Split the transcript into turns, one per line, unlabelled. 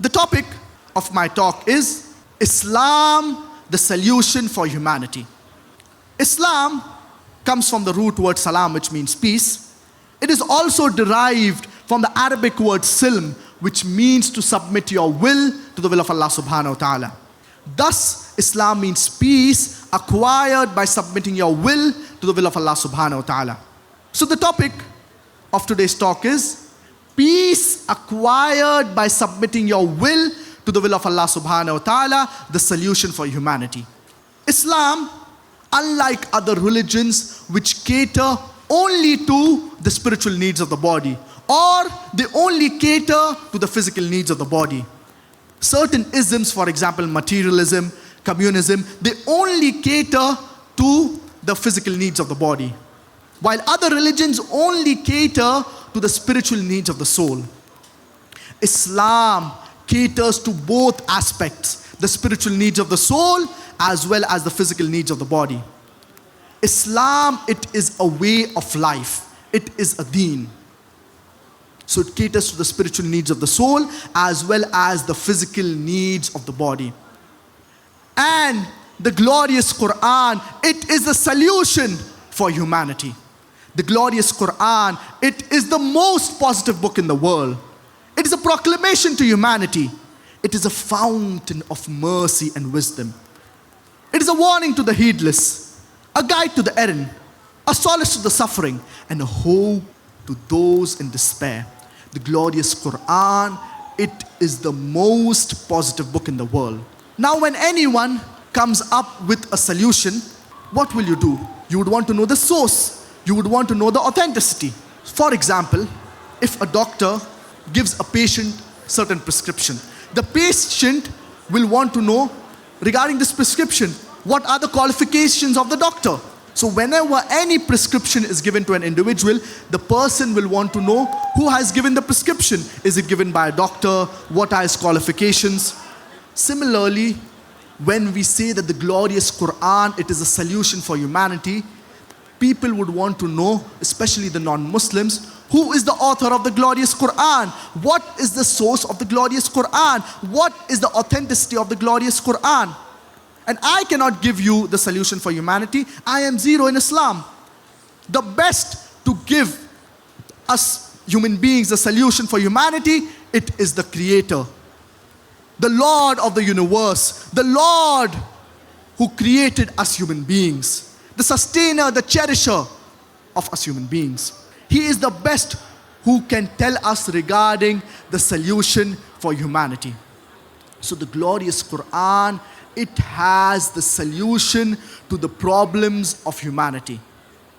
The topic of my talk is Islam, the solution for humanity. Islam comes from the root word salam, which means peace. It is also derived from the Arabic word silm, which means to submit your will to the will of Allah subhanahu wa ta'ala. Thus, Islam means peace acquired by submitting your will to the will of Allah subhanahu wa ta'ala. So the topic of today's talk is peace acquired by submitting your will to the will of Allah subhanahu wa ta'ala, the solution for humanity. Islam, unlike other religions which cater only to the spiritual needs of the body, or they only cater to the physical needs of the body. Certain isms, for example, materialism, communism, they only cater to the physical needs of the body, while other religions only cater to the spiritual needs of the soul. Islam caters to both aspects, the spiritual needs of the soul as well as the physical needs of the body. Islam, it is a way of life. It is a deen. So it caters to the spiritual needs of the soul as well as the physical needs of the body. And the glorious Quran, it is the solution for humanity. The glorious Quran, it is the most positive book in the world. It is a proclamation to humanity. It is a fountain of mercy and wisdom. It is a warning to the heedless, a guide to the erring, a solace to the suffering, and a hope to those in despair. The glorious Quran, it is the most positive book in the world. Now, when anyone comes up with a solution, what will you do? You would want to know the source. You would want to know the authenticity. For example, if a doctor gives a patient certain prescription, the patient will want to know regarding this prescription, what are the qualifications of the doctor? So whenever any prescription is given to an individual, the person will want to know who has given the prescription. Is it given by a doctor? What are his qualifications? Similarly, when we say that the glorious Quran, it is a solution for humanity, people would want to know, especially the non-Muslims, who is the author of the glorious Quran? What is the source of the glorious Quran? What is the authenticity of the glorious Quran? And I cannot give you the solution for humanity. I am zero in Islam. The best to give us human beings the solution for humanity, it is the Creator, the Lord of the universe, the Lord who created us human beings, the sustainer, the cherisher of us human beings. He is the best who can tell us regarding the solution for humanity. So the glorious Quran, it has the solution to the problems of humanity.